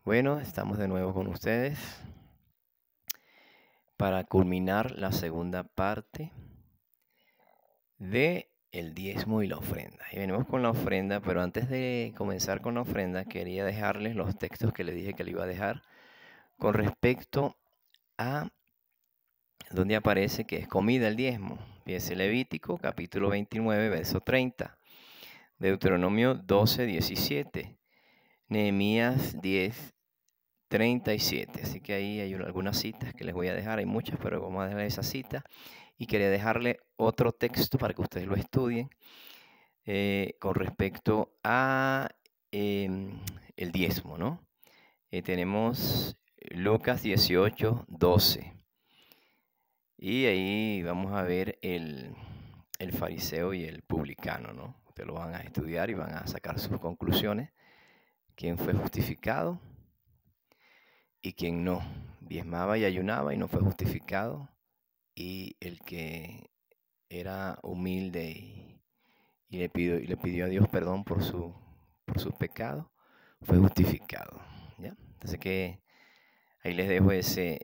Bueno, estamos de nuevo con ustedes para culminar la segunda parte de el diezmo y la ofrenda. Y venimos con la ofrenda, pero antes de comenzar con la ofrenda, quería dejarles los textos que les dije que le iba a dejar con respecto a donde aparece que es comida el diezmo. Fíjense, Levítico capítulo 29, verso 30, Deuteronomio 12, 17, Nehemías 10, 37. Así que ahí hay algunas citas que les voy a dejar, hay muchas, pero vamos a dejar esa cita. Y quería dejarle otro texto para que ustedes lo estudien con respecto a el diezmo, ¿no? Tenemos Lucas 18, 12. Y ahí vamos a ver el fariseo y el publicano, ¿no? Ustedes lo van a estudiar y van a sacar sus conclusiones. ¿Quién fue justificado y quién no? Diezmaba y ayunaba y no fue justificado. Y el que era humilde y le pidió a Dios perdón por sus pecados, fue justificado. ¿Ya? Entonces que ahí les dejo ese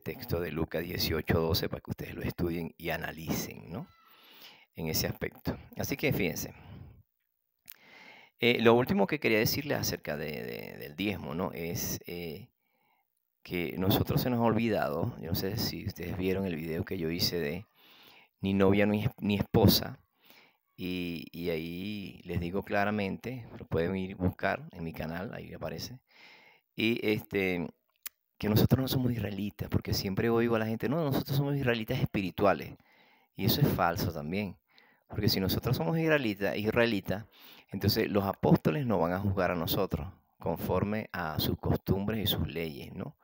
texto de Lucas 18, 12 para que ustedes lo estudien y analicen, ¿no? En ese aspecto. Así que fíjense. Lo último que quería decirles acerca del diezmo, ¿no? Es que nosotros se nos ha olvidado, yo no sé si ustedes vieron el video que yo hice de ni novia ni esposa, y ahí les digo claramente, lo pueden ir a buscar en mi canal, ahí aparece, y que nosotros no somos israelitas, porque siempre oigo a la gente, no, nosotros somos israelitas espirituales, y eso es falso también, porque si nosotros somos israelitas, entonces los apóstoles no van a juzgar a nosotros conforme a sus costumbres y sus leyes, ¿no?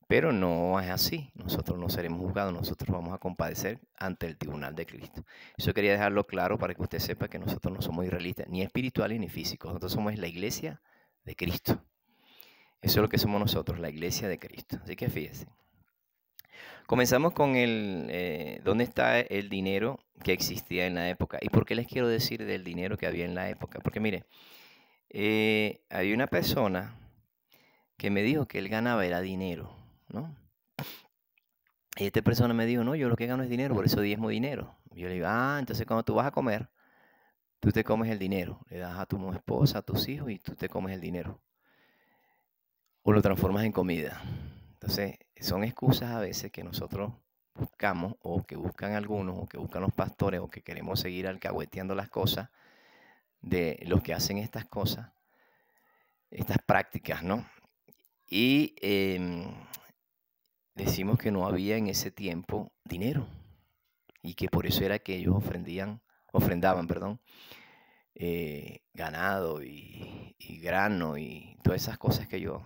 Pero no es así. Nosotros no seremos juzgados, nosotros vamos a compadecer ante el tribunal de Cristo. Eso quería dejarlo claro para que usted sepa que nosotros no somos israelitas, ni espirituales ni físicos. Nosotros somos la iglesia de Cristo. Eso es lo que somos nosotros, la iglesia de Cristo. Así que fíjense. Comenzamos con dónde está el dinero que existía en la época. ¿Y por qué les quiero decir del dinero que había en la época? Porque mire, hay una persona que me dijo que él ganaba era dinero, ¿no? Y esta persona me dijo, no, yo lo que gano es dinero, por eso diezmo dinero. Y yo le digo, entonces cuando tú vas a comer, tú te comes el dinero. Le das a tu esposa, a tus hijos y tú te comes el dinero. O lo transformas en comida. Entonces, son excusas a veces que nosotros buscamos, o que buscan algunos, o que buscan los pastores, o que queremos seguir alcahueteando las cosas de los que hacen estas cosas, estas prácticas, ¿no? Y decimos que no había en ese tiempo dinero y que por eso era que ellos ofrendaban, perdón, ganado y grano y todas esas cosas que ellos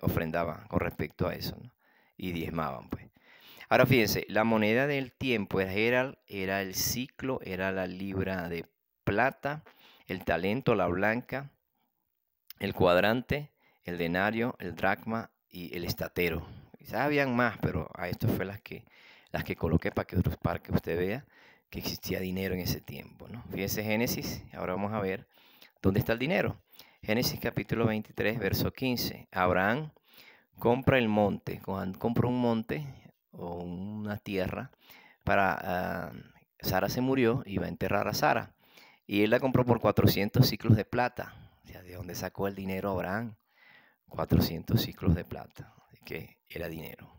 ofrendaban con respecto a eso, ¿no? Y diezmaban, pues. Ahora fíjense, la moneda del tiempo era el ciclo, era la libra de plata, el talento, la blanca, el cuadrante, el denario, el dracma y el estatero. Quizás habían más, pero a estas fue las que coloqué para que usted vea que existía dinero en ese tiempo, ¿no? Fíjese Génesis, ahora vamos a ver dónde está el dinero. Génesis capítulo 23, verso 15. Abraham compra el monte, compra un monte o una tierra para... Sara se murió y va a enterrar a Sara. Y él la compró por 400 ciclos de plata. O sea, ¿de dónde sacó el dinero Abraham? 400 ciclos de plata. Así que era dinero.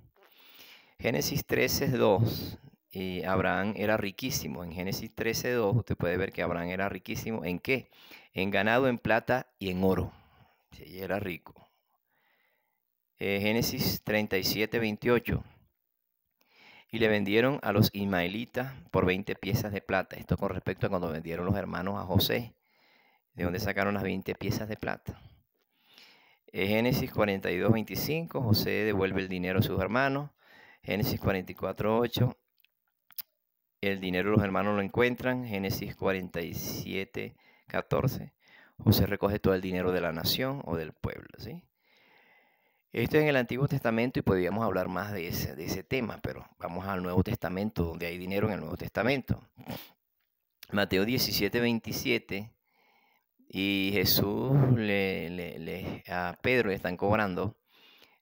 Génesis 13:2. Y Abraham era riquísimo. En Génesis 13:2 usted puede ver que Abraham era riquísimo. ¿En qué? En ganado, en plata y en oro. Sí, era rico. Génesis 37:28. Y le vendieron a los ismaelitas por 20 piezas de plata. Esto con respecto a cuando vendieron los hermanos a José. ¿De dónde sacaron las 20 piezas de plata? Génesis 42:25. José devuelve el dinero a sus hermanos. Génesis 44:8. El dinero los hermanos lo encuentran. Génesis 47:14. José recoge todo el dinero de la nación o del pueblo, ¿sí? Esto es en el Antiguo Testamento y podríamos hablar más de ese tema, pero vamos al Nuevo Testamento, donde hay dinero en el Nuevo Testamento. Mateo 17:27 Y Jesús a Pedro le están cobrando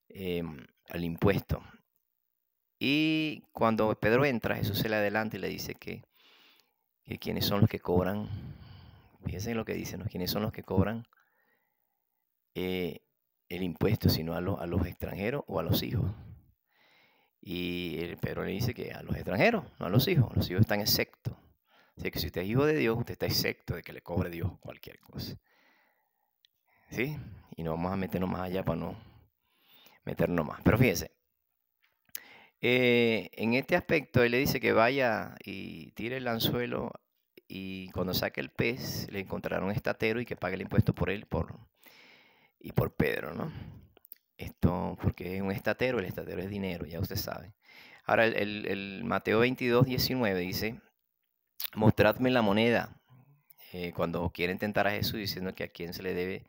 el impuesto. Y cuando Pedro entra, Jesús se le adelanta y le dice que quiénes son los que cobran. Fíjense en lo que dice, ¿no? ¿Quiénes son los que cobran el impuesto, sino a los extranjeros o a los hijos? Y Pedro le dice que a los extranjeros, no a los hijos. Los hijos están exceptos. Así que si usted es hijo de Dios, usted está excepto de que le cobre Dios cualquier cosa. ¿Sí? Y no vamos a meternos más allá para no meternos más. Pero fíjense, en este aspecto él le dice que vaya y tire el anzuelo y cuando saque el pez le encontrará un estatero y que pague el impuesto por él y por Pedro, ¿no? Esto porque es un estatero, el estatero es dinero, ya usted sabe. Ahora el Mateo 22, 19 dice, mostradme la moneda. Cuando quieren tentar a Jesús diciendo que a quién se le debe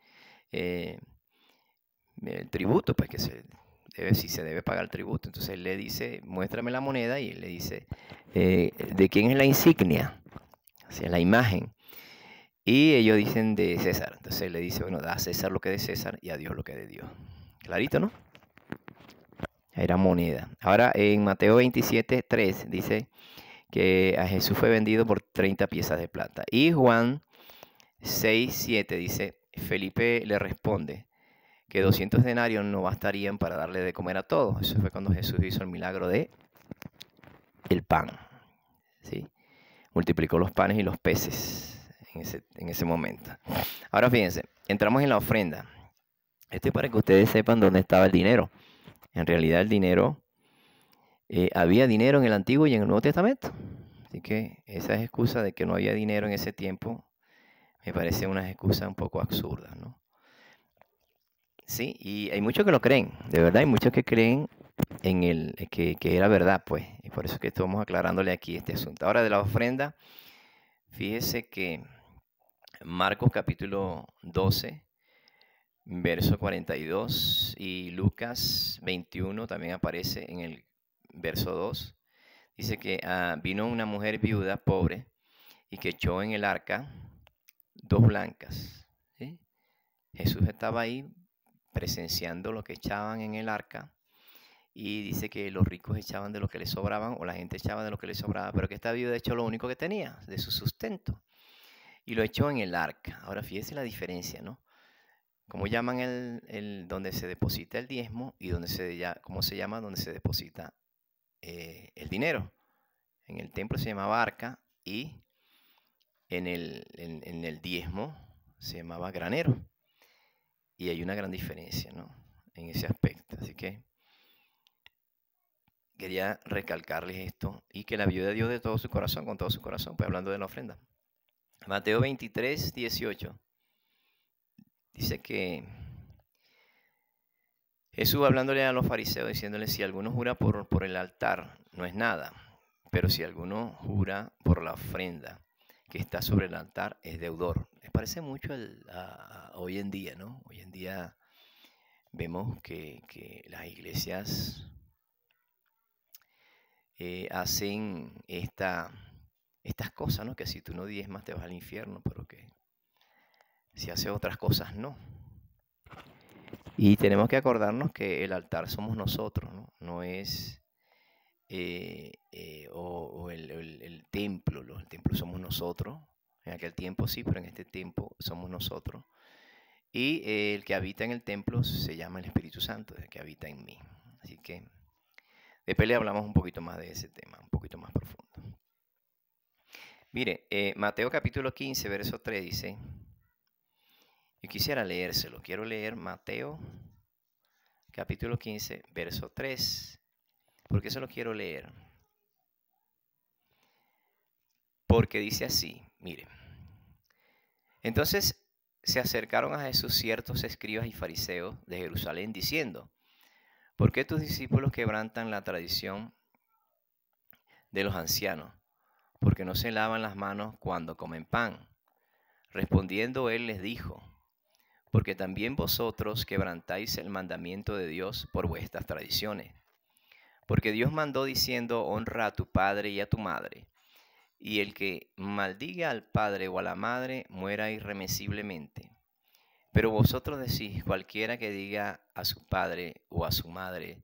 el tributo, pues que si se debe pagar el tributo. Entonces él le dice, muéstrame la moneda, y él le dice, ¿de quién es la insignia? O sea, la imagen. Y ellos dicen de César. Entonces él le dice, bueno, da a César lo que es de César y a Dios lo que es de Dios. Clarito, ¿no? Era moneda. Ahora en Mateo 27, 3 dice que a Jesús fue vendido por 30 piezas de plata. Y Juan 6, 7 dice, Felipe le responde que 200 denarios no bastarían para darle de comer a todos. Eso fue cuando Jesús hizo el milagro de el pan. ¿Sí? Multiplicó los panes y los peces en ese momento. Ahora fíjense, entramos en la ofrenda. Esto es para que ustedes sepan dónde estaba el dinero. En realidad el dinero, había dinero en el Antiguo y en el Nuevo Testamento. Así que esa excusa de que no había dinero en ese tiempo me parece una excusa un poco absurda, ¿no? Sí, y hay muchos que lo creen, de verdad, hay muchos que creen en que era verdad, pues, y por eso es que estamos aclarándole aquí este asunto. Ahora de la ofrenda, fíjese que Marcos capítulo 12, verso 42 y Lucas 21 también aparece en el verso 2. Dice que vino una mujer viuda, pobre, y que echó en el arca 2 blancas. ¿Sí? Jesús estaba ahí presenciando lo que echaban en el arca y dice que los ricos echaban de lo que les sobraban o la gente echaba de lo que les sobraba, pero que esta viuda echó lo único que tenía, de su sustento, y lo echó en el arca. Ahora fíjese la diferencia, ¿no? Como llaman donde se deposita el diezmo y ¿cómo se llama? Donde se deposita el dinero. En el templo se llamaba arca y en el diezmo se llamaba granero. Y hay una gran diferencia, ¿no? En ese aspecto. Así que quería recalcarles esto y que la viuda dio de todo su corazón, con todo su corazón, pues hablando de la ofrenda. Mateo 23, 18 dice que Jesús hablándole a los fariseos, diciéndole, si alguno jura por el altar, no es nada, pero si alguno jura por la ofrenda que está sobre el altar, es deudor. Me parece mucho hoy en día, ¿no? Hoy en día vemos que las iglesias hacen estas cosas, ¿no? Que si tú no diezmas te vas al infierno, pero que si haces otras cosas no. Y tenemos que acordarnos que el altar somos nosotros, ¿no? No es el templo. El templo somos nosotros. En aquel tiempo sí, pero en este tiempo somos nosotros. Y el que habita en el templo se llama el Espíritu Santo, el que habita en mí. Así que después le hablamos un poquito más de ese tema, un poquito más profundo. Mire, Mateo capítulo 15, verso 3 dice, yo quisiera leérselo, quiero leer Mateo capítulo 15, verso 3. ¿Por qué se lo quiero leer? Porque dice así, mire. Entonces se acercaron a Jesús ciertos escribas y fariseos de Jerusalén diciendo, ¿por qué tus discípulos quebrantan la tradición de los ancianos? Porque no se lavan las manos cuando comen pan. Respondiendo él les dijo, porque también vosotros quebrantáis el mandamiento de Dios por vuestras tradiciones. Porque Dios mandó diciendo, honra a tu padre y a tu madre, Y el que maldiga al padre o a la madre muera irremisiblemente. Pero vosotros decís, cualquiera que diga a su padre o a su madre,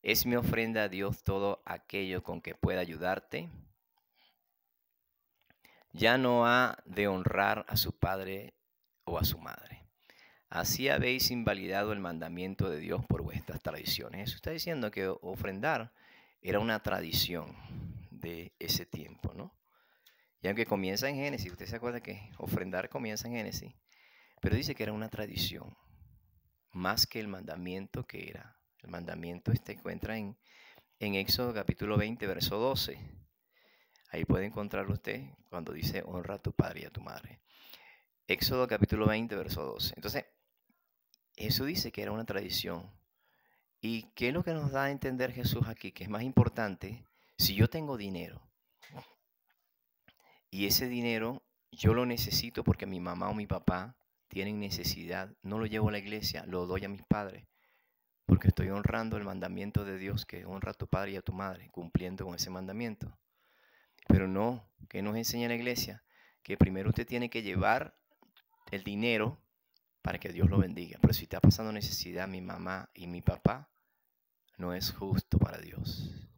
es mi ofrenda a Dios todo aquello con que pueda ayudarte, ya no ha de honrar a su padre o a su madre. Así habéis invalidado el mandamiento de Dios por vuestras tradiciones. Eso está diciendo que ofrendar era una tradición de ese tiempo, ¿no? Y aunque comienza en Génesis, usted se acuerda que ofrendar comienza en Génesis, pero dice que era una tradición, más que el mandamiento que era. El mandamiento se encuentra en Éxodo capítulo 20, verso 12. Ahí puede encontrarlo usted cuando dice honra a tu padre y a tu madre. Éxodo capítulo 20, verso 12. Entonces, Jesús dice que era una tradición. ¿Y qué es lo que nos da a entender Jesús aquí? Que es más importante, si yo tengo dinero y ese dinero yo lo necesito porque mi mamá o mi papá tienen necesidad, no lo llevo a la iglesia, lo doy a mis padres, porque estoy honrando el mandamiento de Dios, que honra a tu padre y a tu madre, cumpliendo con ese mandamiento. Pero no, que nos enseña la iglesia, que primero usted tiene que llevar el dinero para que Dios lo bendiga. Pero si está pasando necesidad mi mamá y mi papá, no es justo para Dios.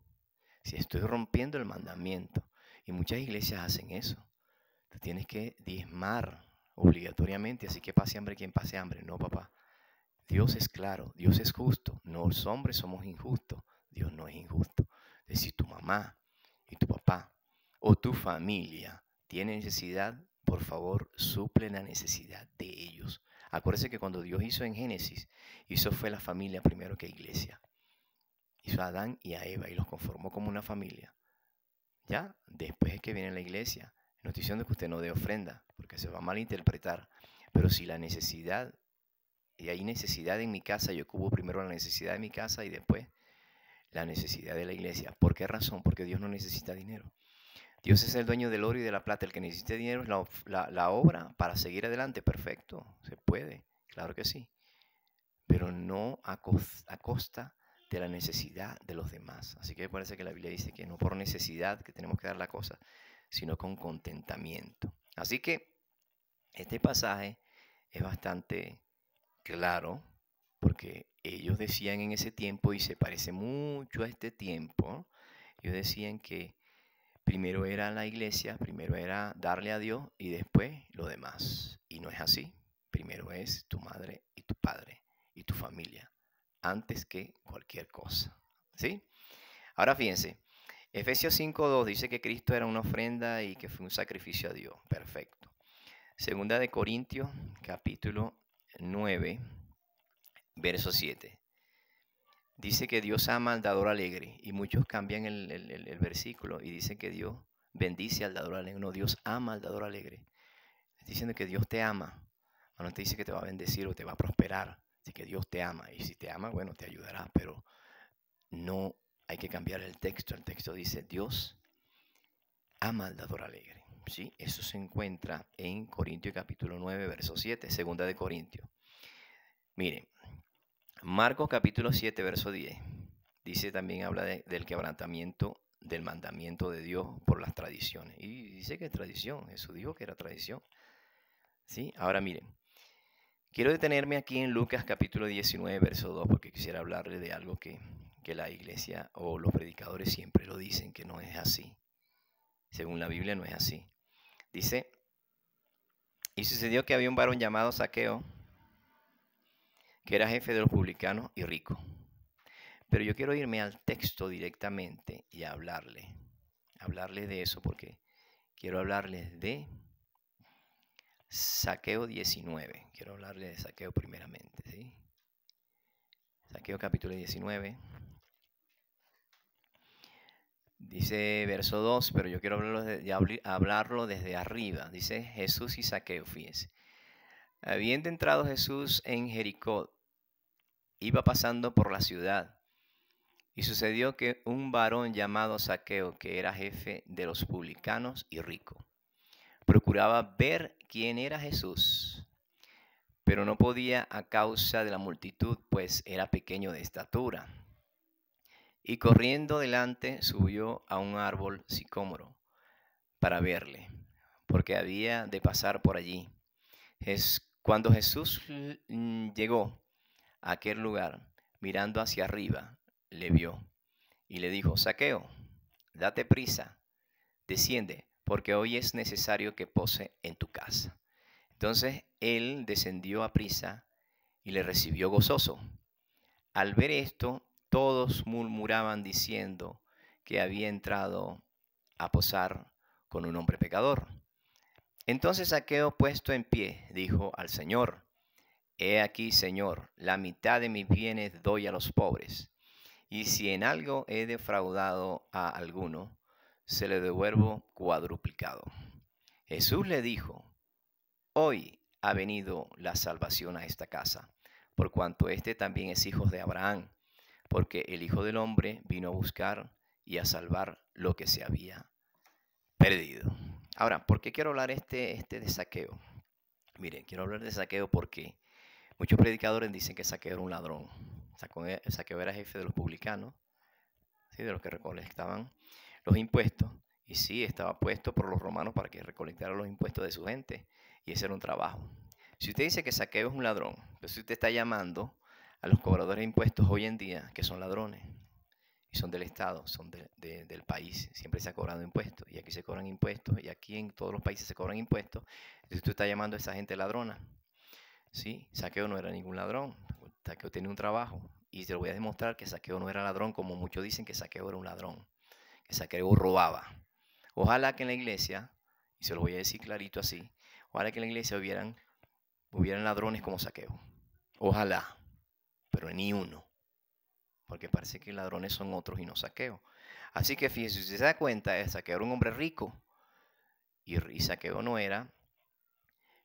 Si estoy rompiendo el mandamiento, y muchas iglesias hacen eso, tú tienes que diezmar obligatoriamente, así que pase hambre quien pase hambre. No, papá. Dios es claro, Dios es justo. No, los hombres somos injustos. Dios no es injusto. Es decir, tu mamá y tu papá o tu familia tiene necesidad, por favor, suple la necesidad de ellos. Acuérdese que cuando Dios hizo en Génesis, hizo fue la familia primero que iglesia. Hizo a Adán y a Eva y los conformó como una familia. Ya, después es que viene la iglesia. No estoy diciendo que usted no dé ofrenda, porque se va a malinterpretar. Pero si la necesidad, y hay necesidad en mi casa, yo cubro primero la necesidad de mi casa y después la necesidad de la iglesia. ¿Por qué razón? Porque Dios no necesita dinero. Dios es el dueño del oro y de la plata. El que necesita dinero es la obra para seguir adelante. Perfecto, se puede, claro que sí. Pero no a costa de la necesidad de los demás. Así que parece que la Biblia dice que no por necesidad que tenemos que dar la cosa, sino con contentamiento. Así que este pasaje es bastante claro porque ellos decían en ese tiempo, y se parece mucho a este tiempo, ellos decían que primero era la iglesia, primero era darle a Dios y después lo demás. Y no es así. Primero es tu madre y tu padre y tu familia, antes que cualquier cosa. ¿Sí? Ahora fíjense, Efesios 5:2 dice que Cristo era una ofrenda y que fue un sacrificio a Dios. Perfecto. Segunda de Corintios, capítulo 9, verso 7. Dice que Dios ama al dador alegre y muchos cambian el versículo y dicen que Dios bendice al dador alegre. No, Dios ama al dador alegre. Está diciendo que Dios te ama. No te dice que te va a bendecir o te va a prosperar. Así que Dios te ama. Y si te ama, bueno, te ayudará. Pero no hay que cambiar el texto. El texto dice, Dios ama al dador alegre. ¿Sí? Eso se encuentra en Corintios capítulo 9, verso 7. Segunda de Corintios. Miren. Marcos capítulo 7, verso 10, dice también, habla del quebrantamiento del mandamiento de Dios por las tradiciones. Y dice que es tradición, Jesús dijo que era tradición. ¿Sí? Ahora miren, quiero detenerme aquí en Lucas capítulo 19, verso 2, porque quisiera hablarle de algo que la iglesia o los predicadores siempre lo dicen, que no es así. Según la Biblia no es así. Dice, y sucedió que había un varón llamado Zaqueo, que era jefe de los publicanos y rico. Pero yo quiero irme al texto directamente y hablarle de eso, porque quiero hablarles de Zaqueo 19. Quiero hablarles de Zaqueo primeramente, ¿sí? Zaqueo capítulo 19. Dice verso 2, pero yo quiero hablarlo desde arriba. Dice Jesús y Zaqueo, fíjense. Habiendo entrado Jesús en Jericó, iba pasando por la ciudad. Y sucedió que un varón llamado Zaqueo, que era jefe de los publicanos y rico, procuraba ver quién era Jesús, pero no podía a causa de la multitud, pues era pequeño de estatura. Y corriendo delante subió a un árbol sicómoro, para verle, porque había de pasar por allí. Cuando Jesús llegó a aquel lugar, mirando hacia arriba, le vio y le dijo: Zaqueo, date prisa, desciende, porque hoy es necesario que pose en tu casa. Entonces él descendió a prisa y le recibió gozoso. Al ver esto, todos murmuraban diciendo que había entrado a posar con un hombre pecador. Entonces Zaqueo, puesto en pie, dijo al Señor: He aquí, Señor, la mitad de mis bienes doy a los pobres, y si en algo he defraudado a alguno, se le devuelvo cuadruplicado. Jesús le dijo: Hoy ha venido la salvación a esta casa, por cuanto este también es hijo de Abraham, porque el Hijo del Hombre vino a buscar y a salvar lo que se había perdido. Ahora, ¿por qué quiero hablar de Zaqueo? Miren, quiero hablar de Zaqueo porque muchos predicadores dicen que Zaqueo era un ladrón. Zaqueo era jefe de los publicanos, ¿sí? De los que recolectaban los impuestos. Y sí, estaba puesto por los romanos para que recolectaran los impuestos de su gente. Y ese era un trabajo. Si usted dice que Zaqueo es un ladrón, entonces usted está llamando a los cobradores de impuestos hoy en día que son ladrones. Y son del Estado, son del país. Siempre se ha cobrado impuestos. Y aquí se cobran impuestos. Y aquí en todos los países se cobran impuestos. Entonces tú estás llamando a esa gente ladrona. Sí, Zaqueo no era ningún ladrón. Zaqueo tenía un trabajo. Y te lo voy a demostrar que Zaqueo no era ladrón, como muchos dicen que Zaqueo era un ladrón. Que Zaqueo robaba. Ojalá que en la iglesia, y se lo voy a decir clarito así, ojalá que en la iglesia hubieran ladrones como Zaqueo. Ojalá, pero ni uno. Porque parece que ladrones son otros y no Zaqueo. Así que fíjese, si usted se da cuenta, Zaqueo era un hombre rico. Y Zaqueo no era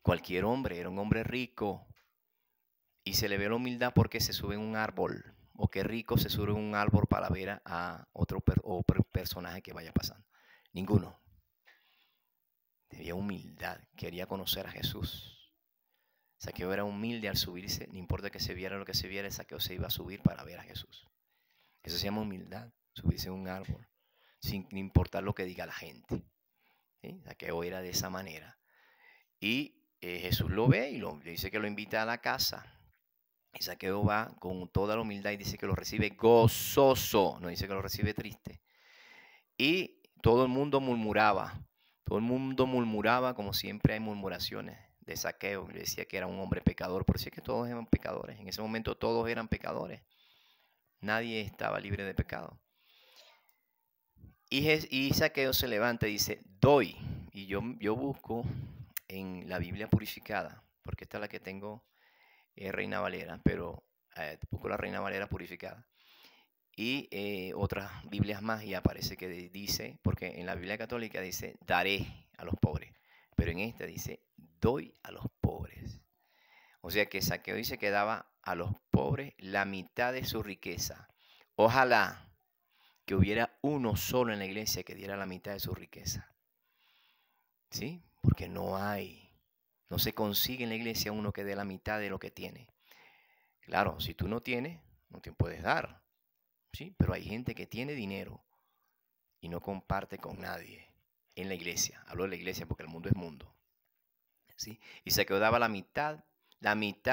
cualquier hombre, era un hombre rico. Y se le ve la humildad porque se sube en un árbol. O qué rico se sube en un árbol para ver a otro personaje que vaya pasando. Ninguno. Tenía humildad, quería conocer a Jesús. Zaqueo era humilde al subirse, no importa que se viera lo que se viera, Zaqueo se iba a subir para ver a Jesús. Eso se llama humildad, subirse en un árbol, sin importar lo que diga la gente. ¿Sí? Zaqueo era de esa manera. Y Jesús lo ve y le dice que lo invita a la casa. Y Zaqueo va con toda la humildad y dice que lo recibe gozoso, no dice que lo recibe triste. Y todo el mundo murmuraba. Todo el mundo murmuraba, como siempre hay murmuraciones de Zaqueo. Le decía que era un hombre pecador, por eso es que todos eran pecadores. En ese momento todos eran pecadores. Nadie estaba libre de pecado. Y Zaqueo se levanta y dice: doy. Y yo busco en la Biblia purificada, porque esta es la que tengo, Reina Valera, pero busco la Reina Valera purificada. Y otras Biblias más, y aparece que dice, porque en la Biblia católica dice: daré a los pobres, pero en esta dice: doy a los pobres. O sea que Zaqueo dice que daba a los pobres la mitad de su riqueza. Ojalá que hubiera uno solo en la iglesia que diera la mitad de su riqueza. ¿Sí? Porque no se consigue en la iglesia uno que dé la mitad de lo que tiene. Claro, si tú no tienes, no te puedes dar. ¿Sí? Pero hay gente que tiene dinero y no comparte con nadie en la iglesia. Hablo de la iglesia porque el mundo es mundo. ¿Sí? Y se quedaba la mitad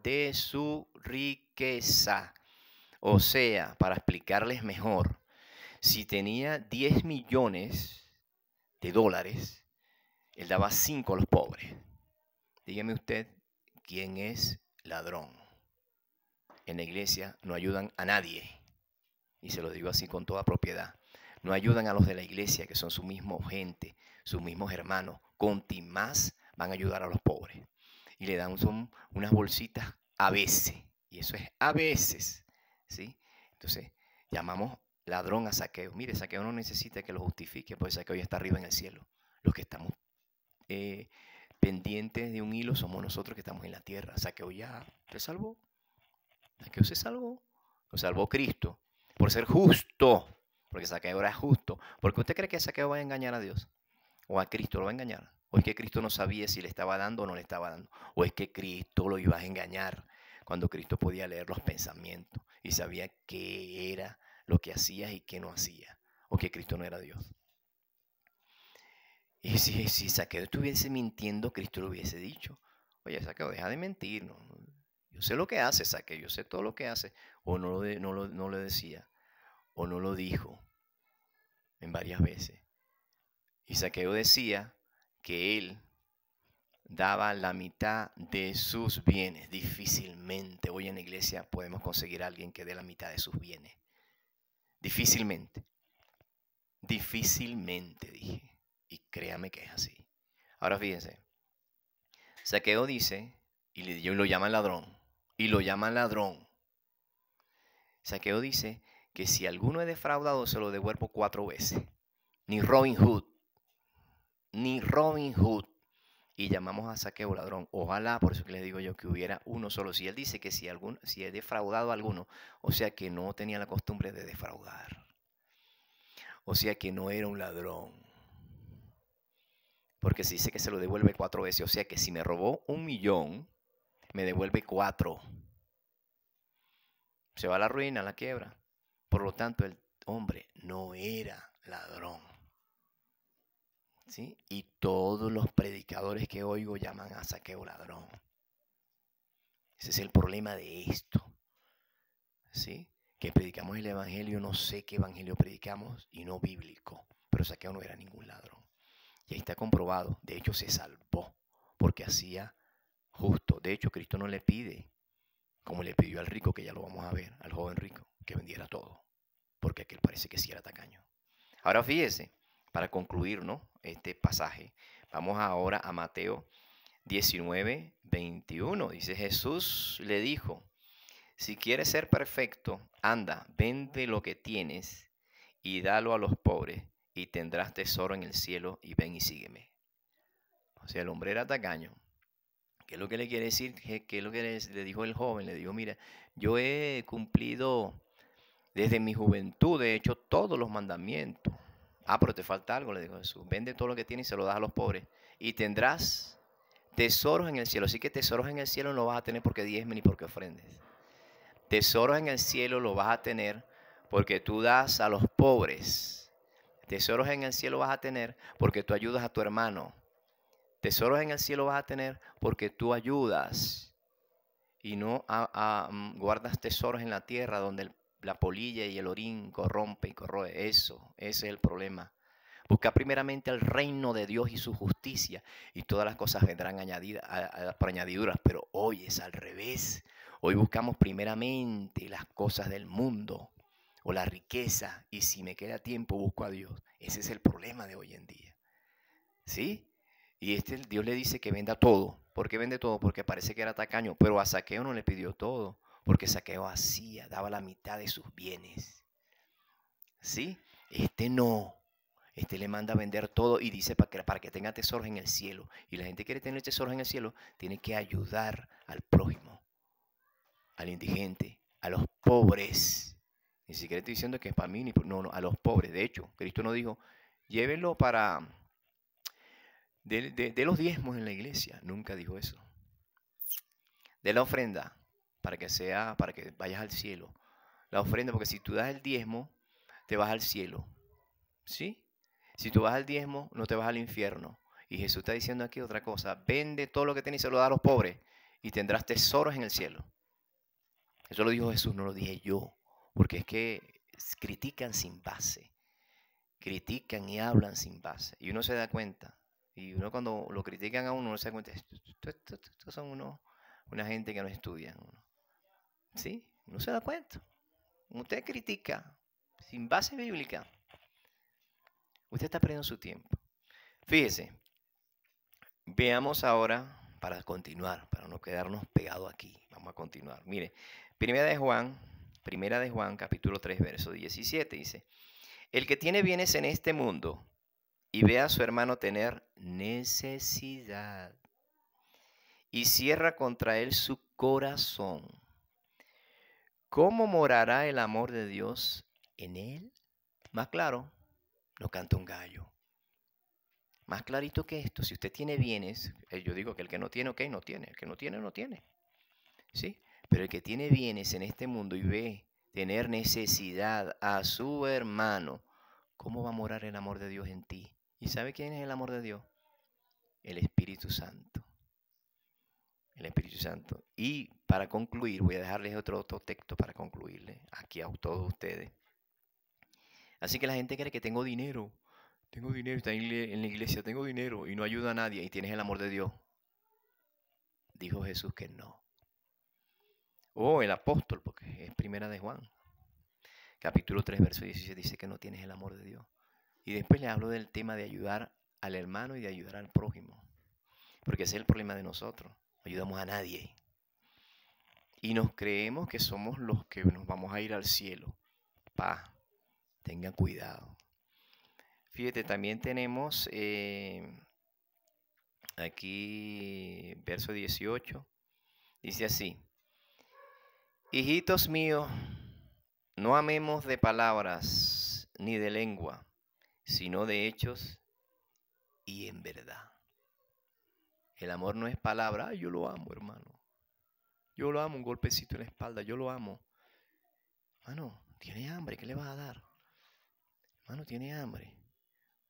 de su riqueza. O sea, para explicarles mejor, si tenía 10 millones de dólares, él daba 5 a los pobres. Dígame usted, ¿quién es ladrón? En la iglesia no ayudan a nadie. Y se lo digo así con toda propiedad. No ayudan a los de la iglesia, que son su mismo gente, sus mismos hermanos. Conti más van a ayudar a los pobres. Y le dan unas bolsitas a veces. Y eso es a veces. ¿Sí? Entonces, llamamos ladrón a Zaqueo. Mire, Zaqueo no necesita que lo justifique, porque Zaqueo ya está arriba en el cielo. Los que estamos pendientes de un hilo somos nosotros que estamos en la tierra. Zaqueo ya se salvó. Zaqueo se salvó. Lo salvó Cristo. Por ser justo. Porque Zaqueo era justo. ¿Por qué usted cree que Zaqueo va a engañar a Dios? ¿O a Cristo lo va a engañar? ¿O es que Cristo no sabía si le estaba dando o no le estaba dando? ¿O es que Cristo lo iba a engañar cuando Cristo podía leer los pensamientos y sabía qué era lo que hacía y qué no hacía? ¿O que Cristo no era Dios? Y si Zaqueo estuviese mintiendo, Cristo lo hubiese dicho. Oye, Zaqueo, deja de mentir. No, yo sé lo que hace, Zaqueo, yo sé todo lo que hace. O no lo decía, o no lo dijo en varias veces. Y Zaqueo decía que él daba la mitad de sus bienes. Difícilmente hoy en la iglesia podemos conseguir a alguien que dé la mitad de sus bienes. Difícilmente. Difícilmente, dije. Y créame que es así. Ahora fíjense. Zaqueo dice, y lo llaman ladrón. Y lo llaman ladrón. Zaqueo dice que si alguno es defraudado, se lo devuelvo 4 veces. Ni Robin Hood. Ni Robin Hood. Y llamamos a Zaqueo ladrón. Ojalá, por eso que les digo yo, que hubiera uno solo. Si él dice que si he defraudado a alguno, o sea que no tenía la costumbre de defraudar. O sea que no era un ladrón. Porque se dice que se lo devuelve 4 veces. O sea que si me robó 1.000.000, me devuelve 4. Se va a la ruina, a la quiebra. Por lo tanto, el hombre no era ladrón. ¿Sí? Y todos los predicadores que oigo llaman a Zaqueo ladrón. Ese es el problema de esto. ¿Sí? Que predicamos el evangelio, no sé qué evangelio predicamos y no bíblico. Pero Zaqueo no era ningún ladrón. Y ahí está comprobado. De hecho, se salvó porque hacía justo. De hecho, Cristo no le pide, como le pidió al rico, que ya lo vamos a ver, al joven rico, que vendiera todo. Porque aquel parece que sí era tacaño. Ahora fíjese, para concluir, ¿no?, este pasaje, vamos ahora a Mateo 19, 21. Dice, Jesús le dijo, si quieres ser perfecto, anda, vende lo que tienes y dalo a los pobres y tendrás tesoro en el cielo y ven y sígueme. O sea, el hombre era tacaño. ¿Qué es lo que le quiere decir? ¿Qué es lo que le dijo el joven? Le dijo, mira, yo he cumplido desde mi juventud, he hecho todos los mandamientos. Ah, pero te falta algo, le dijo Jesús. Vende todo lo que tienes y se lo das a los pobres. Y tendrás tesoros en el cielo. Así que tesoros en el cielo no vas a tener porque diezmes ni porque ofrendes. Tesoros en el cielo lo vas a tener porque tú das a los pobres. Tesoros en el cielo vas a tener porque tú ayudas a tu hermano. Tesoros en el cielo vas a tener porque tú ayudas y no guardas tesoros en la tierra donde la polilla y el orín corrompe y corroe. Ese es el problema. Busca primeramente el reino de Dios y su justicia y todas las cosas vendrán añadidas por añadiduras, pero hoy es al revés. Hoy buscamos primeramente las cosas del mundo o la riqueza y si me queda tiempo busco a Dios. Ese es el problema de hoy en día. ¿Sí? Y Dios le dice que venda todo. ¿Por qué vende todo? Porque parece que era tacaño, pero a Zaqueo no le pidió todo, porque Zaqueo daba la mitad de sus bienes. ¿Sí? No. Le manda a vender todo y dice para que tenga tesoros en el cielo. Y la gente quiere tener tesoros en el cielo, tiene que ayudar al prójimo, al indigente, a los pobres. Ni siquiera estoy diciendo que es para mí, no, a los pobres. De hecho, Cristo nos dijo, llévenlo para de los diezmos en la iglesia. Nunca dijo eso. De la ofrenda, para que vayas al cielo. La ofrenda, porque si tú das el diezmo, te vas al cielo. ¿Sí? Si tú vas al diezmo, no te vas al infierno. Y Jesús está diciendo aquí otra cosa. Vende todo lo que tienes y se lo da a los pobres y tendrás tesoros en el cielo. Eso lo dijo Jesús, no lo dije yo. Porque es que critican sin base. Critican y hablan sin base. Y uno se da cuenta. Y uno cuando lo critican a uno se da cuenta. Estos son una gente que no estudian. ¿Sí? Uno se da cuenta. Usted critica sin base bíblica. Usted está perdiendo su tiempo. Fíjese, veamos ahora, para continuar, para no quedarnos pegados aquí. Vamos a continuar. Mire, Primera de Juan, capítulo 3, verso 17, dice, el que tiene bienes en este mundo y ve a su hermano tener necesidad y cierra contra él su corazón, ¿cómo morará el amor de Dios en él? Más claro, no canta un gallo. Más clarito que esto, si usted tiene bienes, yo digo que el que no tiene, ok, no tiene. El que no tiene, no tiene. ¿Sí? Pero el que tiene bienes en este mundo y ve tener necesidad a su hermano, ¿cómo va a morar el amor de Dios en ti ¿Y sabe quién es el amor de Dios? El Espíritu Santo. El Espíritu Santo. Y para concluir, voy a dejarles otro texto para concluirle aquí a todos ustedes. Así que la gente cree que tengo dinero, está en la iglesia, tengo dinero y no ayuda a nadie y tienes el amor de Dios. Dijo Jesús que no. O el apóstol, porque es primera de Juan. Capítulo 3, verso 17 dice que no tienes el amor de Dios. Y después le hablo del tema de ayudar al hermano y de ayudar al prójimo. Porque ese es el problema de nosotros. No ayudamos a nadie. Y nos creemos que somos los que nos vamos a ir al cielo. Tengan cuidado. Fíjate, también tenemos aquí verso 18. Dice así. Hijitos míos, no amemos de palabras ni de lengua, sino de hechos y en verdad. El amor no es palabra. Ay, yo lo amo, hermano. Yo lo amo, un golpecito en la espalda. Yo lo amo. Hermano, tiene hambre. ¿Qué le vas a dar? Hermano, tiene hambre.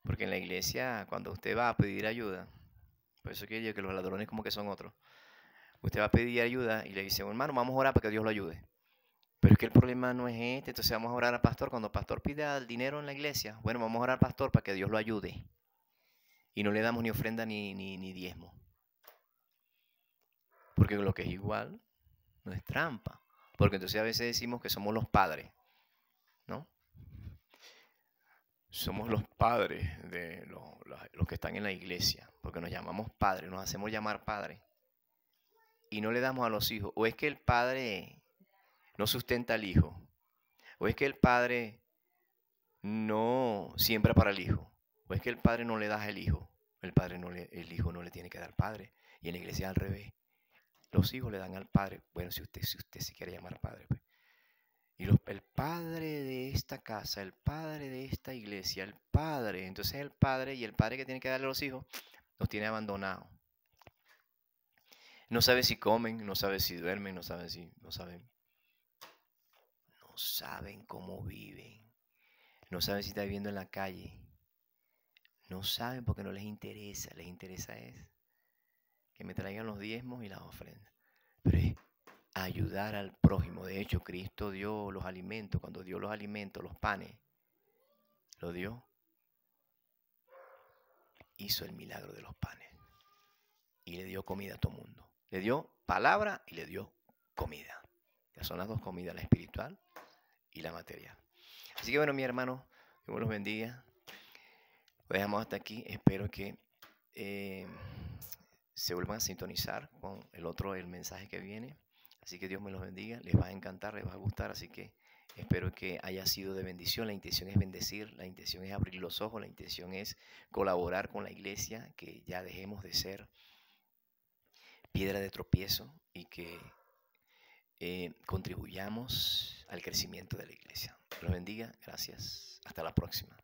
Porque en la iglesia, cuando usted va a pedir ayuda, por eso quiero yo que los ladrones como que son otros. Usted va a pedir ayuda y le dice, hermano, vamos a orar para que Dios lo ayude. Pero es que el problema no es este. Entonces vamos a orar al pastor. Cuando el pastor pida el dinero en la iglesia, bueno, vamos a orar al pastor para que Dios lo ayude. Y no le damos ni ofrenda ni diezmo. Porque lo que es igual no es trampa. Porque entonces a veces decimos que somos los padres, ¿no? Somos los padres de los que están en la iglesia. Porque nos llamamos padres, nos hacemos llamar padres. Y no le damos a los hijos. O es que el padre no sustenta al hijo. O es que el padre no siembra para el hijo. O es que el padre no le da al hijo. El hijo no le tiene que dar padre. Y en la iglesia al revés. Los hijos le dan al padre. Bueno, si usted se quiere llamar padre, pues. Y el padre de esta casa, el padre de esta iglesia, el padre. Entonces el padre y el padre que tiene que darle a los hijos los tiene abandonados. No sabe si comen, no sabe si duermen, no saben cómo viven. No saben si está viviendo en la calle. No saben porque no les interesa. Les interesa es que me traigan los diezmos y las ofrendas. Pero es ayudar al prójimo. De hecho, Cristo dio los alimentos. Cuando dio los alimentos, los panes, lo dio. Hizo el milagro de los panes. Y le dio comida a todo el mundo. Le dio palabra y le dio comida. Ya son las dos comidas, la espiritual y la material. Así que bueno, mi hermano, Dios los bendiga. Lo dejamos hasta aquí. Espero que se vuelvan a sintonizar con el mensaje que viene. Así que Dios me los bendiga. Les va a encantar, les va a gustar. Así que espero que haya sido de bendición. La intención es bendecir, la intención es abrir los ojos, la intención es colaborar con la iglesia, que ya dejemos de ser piedra de tropiezo y que contribuyamos al crecimiento de la iglesia. Dios los bendiga. Gracias. Hasta la próxima.